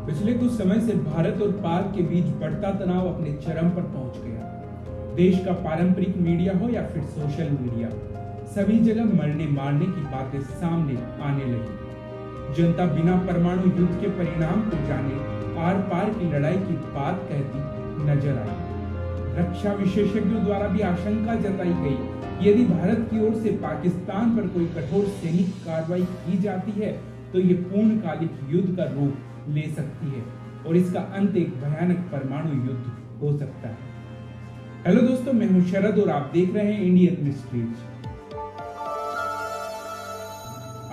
पिछले कुछ समय से भारत और पाक के बीच बढ़ता तनाव अपने चरम पर पहुंच गया। देश का पारंपरिक मीडिया हो या फिर सोशल मीडिया, सभी जगह मरने मारने की बातें सामने आने लगी। जनता बिना परमाणु युद्ध के परिणाम को जाने आर पार की लड़ाई की बात कहती नजर आई। रक्षा विशेषज्ञों द्वारा भी आशंका जताई गई कि यदि भारत की ओर से पाकिस्तान पर कोई कठोर सैनिक कार्रवाई की जाती है तो ये पूर्णकालिक युद्ध का रूप ले सकती है और इसका अंत एक भयानक परमाणु युद्ध हो सकता है। हेलो दोस्तों, मैं हूं शरद और आप देख रहे हैं इंडियन मिस्ट्रीज।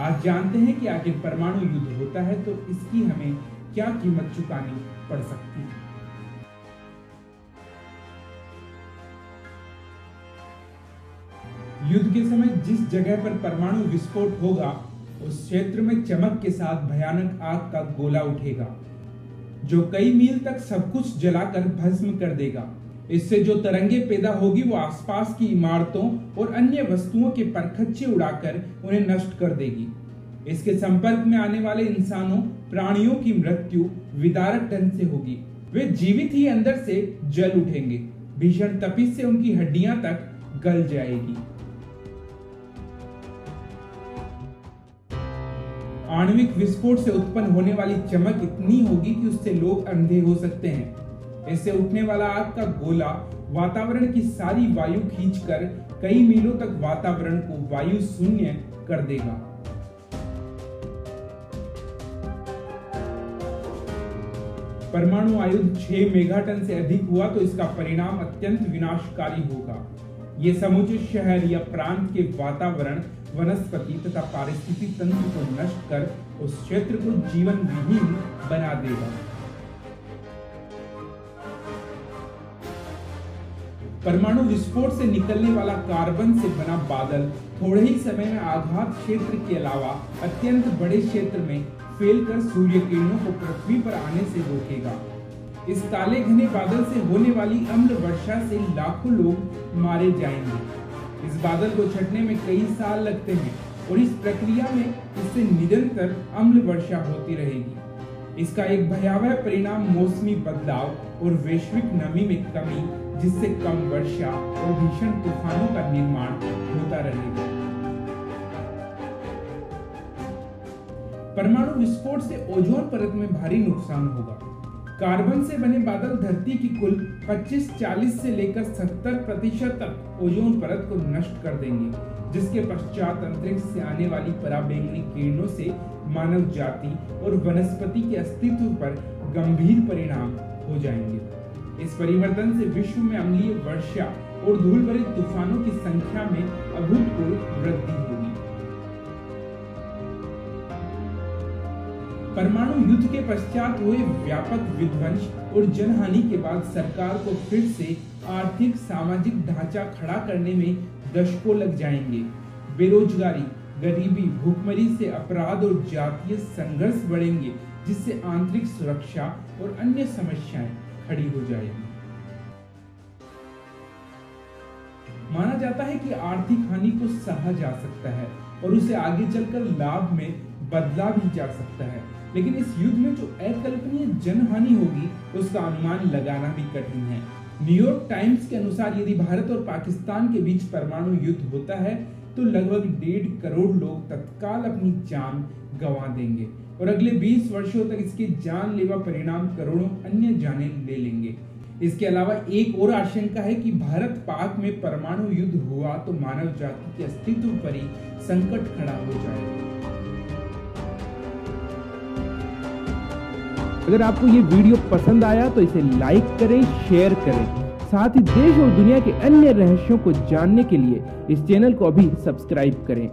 आज जानते हैं कि आखिर परमाणु युद्ध होता है तो इसकी हमें क्या कीमत चुकानी पड़ सकती है। युद्ध के समय जिस जगह पर परमाणु विस्फोट होगा उस क्षेत्र में चमक के साथ भयानक आग का गोला उठेगा जो कई मील तक सब कुछ जलाकर भस्म कर देगा। इससे जो तरंगे पैदा होगी वो आसपास की इमारतों और अन्य वस्तुओं के परखच्चे उड़ाकर उन्हें नष्ट कर देगी। इसके संपर्क में आने वाले इंसानों प्राणियों की मृत्यु विदारक ढंग से होगी। वे जीवित ही अंदर से जल उठेंगे, भीषण तपिश से उनकी हड्डियां तक गल जाएगी। आणविक विस्फोट से उत्पन्न होने वाली चमक इतनी होगी कि उससे लोग अंधे हो सकते हैं। इससे उठने वाला आग का गोला वातावरण की सारी वायु खींचकर कई मीलों तक वातावरण को वायु शून्य कर देगा। परमाणु आयुध 6 मेगाटन से अधिक हुआ तो इसका परिणाम अत्यंत विनाशकारी होगा। ये समूचे शहर या प्रांत के वातावरण, वनस्पति तथा पारिस्थितिक तंत्र को नष्ट कर उस क्षेत्र को जीवन विहीन बना देगा। परमाणु विस्फोट से निकलने वाला कार्बन से बना बादल थोड़े ही समय में आघात क्षेत्र के अलावा अत्यंत बड़े क्षेत्र में फैलकर सूर्य किरणों को पृथ्वी पर आने से रोकेगा। इस काले घने बादल से होने वाली अम्ल वर्षा से लाखों लोग मारे जाएंगे। इस बादल को छटने में कई साल लगते हैं और इस प्रक्रिया में इससे निरंतर अम्ल वर्षा होती रहेगी। इसका एक भयावह परिणाम मौसमी बदलाव और वैश्विक नमी में कमी, जिससे कम वर्षा और भीषण तूफानों का निर्माण होता रहेगा। परमाणु विस्फोट से ओजोन परत में भारी नुकसान होगा। कार्बन से बने बादल धरती की कुल 25-40 से लेकर 70% तक ओजोन परत को नष्ट कर देंगे, जिसके पश्चात अंतरिक्ष से आने वाली पराबैंगनी किरणों से मानव जाति और वनस्पति के अस्तित्व पर गंभीर परिणाम हो जाएंगे। इस परिवर्तन से विश्व में अम्लीय वर्षा और धूल भरे तूफानों की संख्या में अभूतपूर्व वृद्धि होगी। परमाणु युद्ध के पश्चात हुए व्यापक विध्वंस और जनहानि के बाद सरकार को फिर से आर्थिक सामाजिक ढांचा खड़ा करने में दशकों लग जाएंगे। बेरोजगारी, गरीबी, भूखमरी से अपराध और जातीय संघर्ष बढ़ेंगे, जिससे आंतरिक सुरक्षा और अन्य समस्याएं खड़ी हो जाएंगी। माना जाता है कि आर्थिक हानि को सहा जा सकता है और उसे आगे चलकर लाभ में बदला भी जा सकता है, लेकिन इस युद्ध में जो अकल्पनीय जनहानि होगी उसका अनुमान लगाना भी कठिन है। न्यूयॉर्क टाइम्स के अनुसार यदि भारत और पाकिस्तान के बीच परमाणु युद्ध होता है तो लगभग 1.5 करोड़ लोग तत्काल अपनी जान गंवा देंगे और अगले 20 वर्षों तक इसके जानलेवा परिणाम करोड़ों अन्य जानें ले लेंगे। इसके अलावा एक और आशंका है कि भारत पाक में परमाणु युद्ध हुआ तो मानव जाति के अस्तित्व पर ही संकट खड़ा हो जाएगा। अगर आपको ये वीडियो पसंद आया तो इसे लाइक करें, शेयर करें। साथ ही देश और दुनिया के अन्य रहस्यों को जानने के लिए इस चैनल को अभी सब्सक्राइब करें।